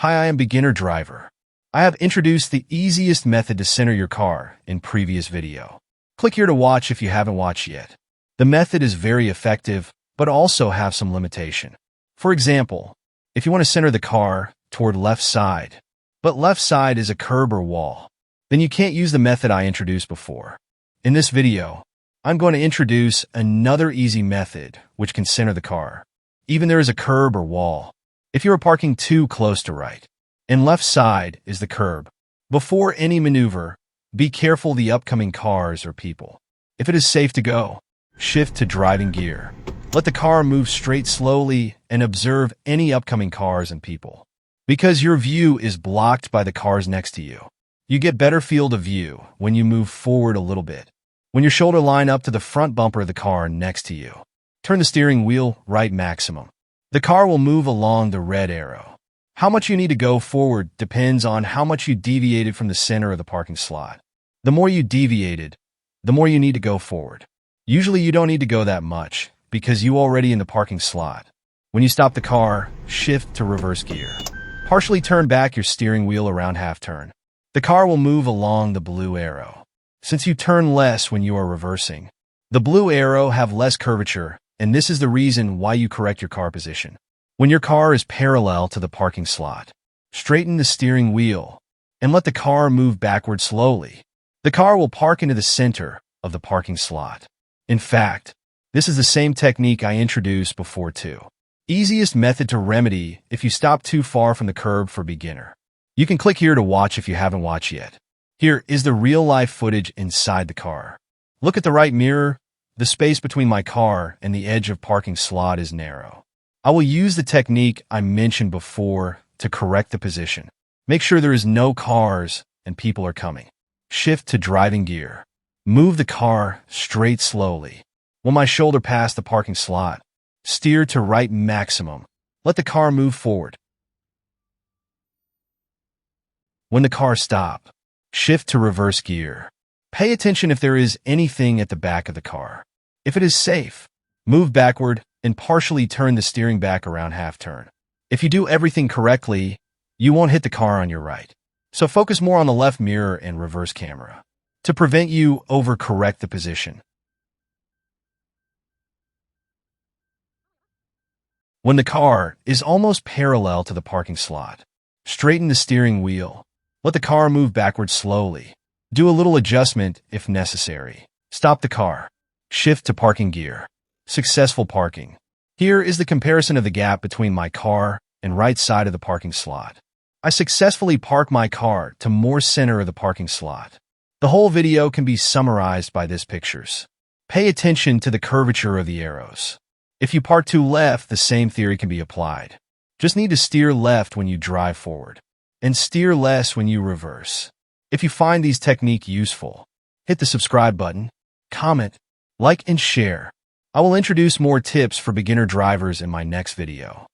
Hi, I am beginner driver. I have introduced the easiest method to center your car in previous video. Click here to watch if you haven't watched yet. The method is very effective, but also have some limitation. For example, if you want to center the car toward left side, but left side is a curb or wall, then you can't use the method I introduced before. In this video, I'm going to introduce another easy method which can center the car, even there is a curb or wall. If you are parking too close to right, and left side is the curb. Before any maneuver, be careful the upcoming cars or people. If it is safe to go, shift to driving gear. Let the car move straight slowly and observe any upcoming cars and people. Because your view is blocked by the cars next to you, you get better field of view when you move forward a little bit. When your shoulder line up to the front bumper of the car next to you, turn the steering wheel right maximum. The car will move along the red arrow. How much you need to go forward depends on how much you deviated from the center of the parking slot. The more you deviated, the more you need to go forward. Usually you don't need to go that much because you already in the parking slot. When you stop the car, shift to reverse gear. Partially turn back your steering wheel around half turn. The car will move along the blue arrow. Since you turn less when you are reversing, the blue arrow have less curvature, and this is the reason why you correct your car position. When your car is parallel to the parking slot, straighten the steering wheel and let the car move backward slowly. The car will park into the center of the parking slot. In fact, this is the same technique I introduced before too. Easiest method to remedy if you stop too far from the curb for beginner. You can click here to watch if you haven't watched yet. Here is the real-life footage inside the car. Look at the right mirror. The space between my car and the edge of parking slot is narrow. I will use the technique I mentioned before to correct the position. Make sure there is no cars and people are coming. Shift to driving gear. Move the car straight slowly. When my shoulder past the parking slot, steer to right maximum. Let the car move forward. When the car stops, shift to reverse gear. Pay attention if there is anything at the back of the car. If it is safe, move backward and partially turn the steering back around half turn. If you do everything correctly, you won't hit the car on your right. So focus more on the left mirror and reverse camera to prevent you overcorrect the position. When the car is almost parallel to the parking slot, straighten the steering wheel. Let the car move backward slowly. Do a little adjustment if necessary. Stop the car. Shift to parking gear. Successful parking. Here is the comparison of the gap between my car and right side of the parking slot. I successfully parked my car to more center of the parking slot. The whole video can be summarized by these pictures. Pay attention to the curvature of the arrows. If you park too left, the same theory can be applied. Just need to steer left when you drive forward and steer less when you reverse. If you find these techniques useful, hit the subscribe button, comment, like, and share. I will introduce more tips for beginner drivers in my next video.